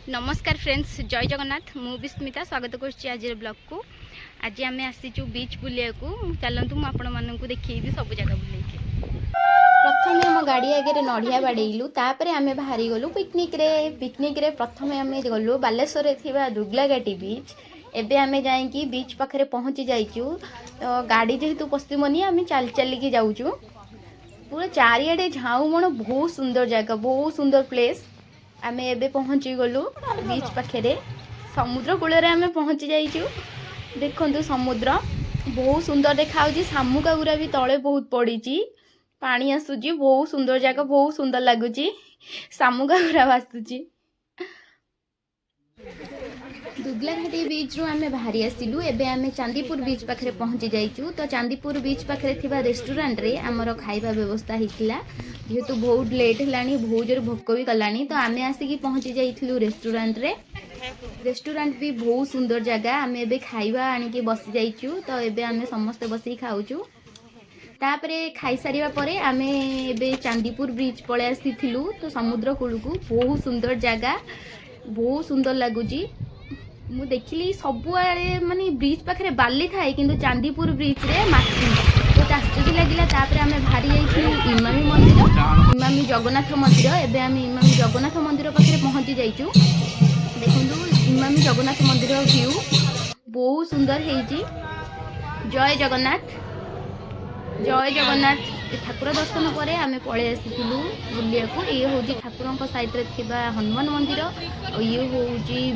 नमस्कार फ्रेंड्स, जय जगन्नाथ। मु विस्मिता स्वागत करुच्ची आज ब्लॉग को। आज आम आसीचु बीच बुलिया को। चलतु मुझे देखी सब जगह बुले। प्रथम आम गाड़ी आगे नड़िया बाड़ेलु, तापर आम बाहरी गलु पिकनिक रे प्रथम आम गलु बालेश्वर दुर्गलाघाटी बीच। एबे आम जाइकी बीच पाखे पहुँची जाइचु। तो गाड़ी जेहेतु पश्चिमनी आम चल चलिकी जाऊचु। पूरा चारिआडे झाऊमण, बहुत सुंदर जगह, बहुत सुंदर प्लेस। आम एबे पहुँची गलु बीच पाखे समुद्र कूल आम पहुँची जाइचु। देखु समुद्र बहुत सुंदर देखा, शामुका गुरा भी तले बहुत पड़ी, पानी आसूची, बहुत सुंदर जगह, बहुत सुंदर लगुच, शामुका गुरा भासुची। दुर्गलाघाटी बीच रू आम बाहरी आसिलु। एबे आम चांदीपुर बीच पाखे पहुँची जाइचु। तो चांदीपुर बीच पाखे थिबा रेस्टोरेंट रे आमर खाइबा व्यवस्था होता, जेहेतु बहुत लेट है, बहुत जोर भोक भी कलानी। तो आम आसिकी पहुँची जाइलु रेस्टोरेंट रे। रेस्टोरेंट भी बहुत सुंदर जगह। आम एबे खाइबा आनिकी बसी जाइचु। तो एबे आम समस्ते बसी खाऊचु। तापरे खाई सारिबा परे आमे एबे चांदीपुर ब्रिज पळे आसीथिलु। तो समुद्र कूल को बहुत सुंदर जगह, बहुत सुंदर लगुची। मु देखिली सबुआड़े माने ब्रिज पाखे बाली थाए, किंतु चांदीपुर ब्रिज रे माटी। तो आश्चर्य लगिला। तापरे आमे भारी जाइथिलु इमामी मंदिर, इमामी जगन्नाथ मंदिर। एबे आमे इमामी जगन्नाथ मंदिर पाखे पहुँची जाइचु। देखंतु इमामी जगन्नाथ मंदिर व्यू बहुत सुंदर हेजी। जय जगन्नाथ, जय जगन्नाथ। ठाकुर दर्शन पर आम पलि आसीलु बुलिया को। ये हूँ ठाकुर साइड रे थिबा हनुमान मंदिर, और ये हूँ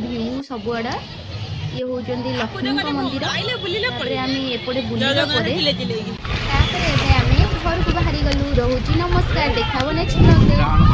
व्यू सबुआड़ा। ये हूँ लक्ष्मी मंदिर। आम एपटे बुलिया घर को बाहरी गलु। रोची नमस्कार, देखा नेक्स्ट ब्लॉग रे।